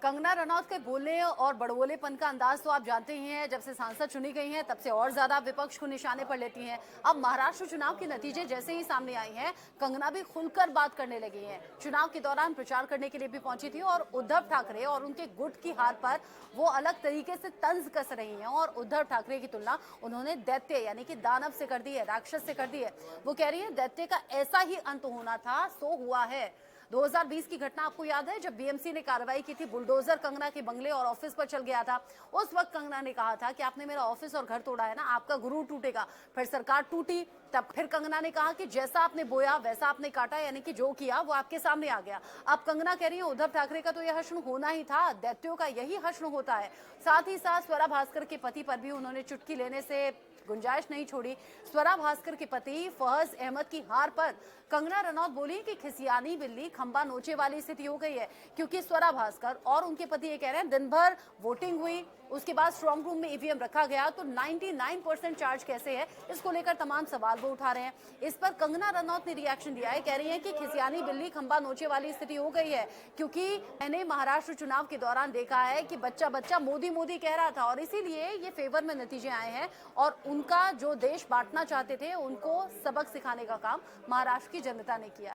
कंगना रनौत के बोलने और बड़बोलेपन का अंदाज तो आप जानते ही हैं। जब से सांसद चुनी गई हैं तब से और ज्यादा विपक्ष को निशाने पर लेती हैं। अब महाराष्ट्र चुनाव के नतीजे जैसे ही सामने आई हैं, कंगना भी खुलकर बात करने लगी हैं। चुनाव के दौरान प्रचार करने के लिए भी पहुंची थी और उद्धव ठाकरे और उनके गुट की हार पर वो अलग तरीके से तंज कस रही हैं। और उद्धव ठाकरे की तुलना उन्होंने दैत्य यानी कि दानव से कर दी है, राक्षस से कर दी है। वो कह रही है दैत्य का ऐसा ही अंत होना था, सो हुआ है। 2020 की घटना आपको याद है, जब बीएमसी ने कार्रवाई की थी, बुलडोजर कंगना के बंगले और ऑफिस पर चल गया था। उस वक्त कंगना ने कहा था कि आपने मेरा ऑफिस और घर तोड़ा है ना, आपका गुरूर टूटेगा। फिर सरकार टूटी, तब फिर कंगना ने कहा कि जैसा आपने बोया वैसा आपने काटा, यानी कि जो किया वो आपके सामने आ गया। अब कंगना कह रही है उद्धव ठाकरे का तो यह हश्र होना ही था, दैत्यों का यही हश्र होता है। साथ ही साथ स्वरा भास्कर के पति पर भी उन्होंने चुटकी लेने से गुंजाइश नहीं छोड़ी। स्वरा भास्कर के पति फहज अहमद की हार पर कंगना रनौत बोली कि खिसियानी बिल्ली खंबा नोचे वाली स्थिति हो गई है, क्योंकि स्वरा भास्कर और उनके पति ये कह रहे हैं दिन भर वोटिंग हुई, उसके बाद स्ट्रांग रूम में ईवीएम रखा गया, तो 99% चार्ज कैसे है, इसको लेकर तमाम सवाल वो उठा रहे हैं। इस पर कंगना रनौत ने रिएक्शन दिया है, कह रही है कि खिसियानी बिल्ली खंबा नोचे वाली स्थिति हो गई है, क्योंकि मैंने महाराष्ट्र चुनाव के दौरान देखा है कि बच्चा बच्चा मोदी मोदी कह रहा था और इसीलिए ये फेवर में नतीजे आए हैं। और उनका जो देश बांटना चाहते थे उनको सबक सिखाने का काम महाराष्ट्र की जनता ने किया।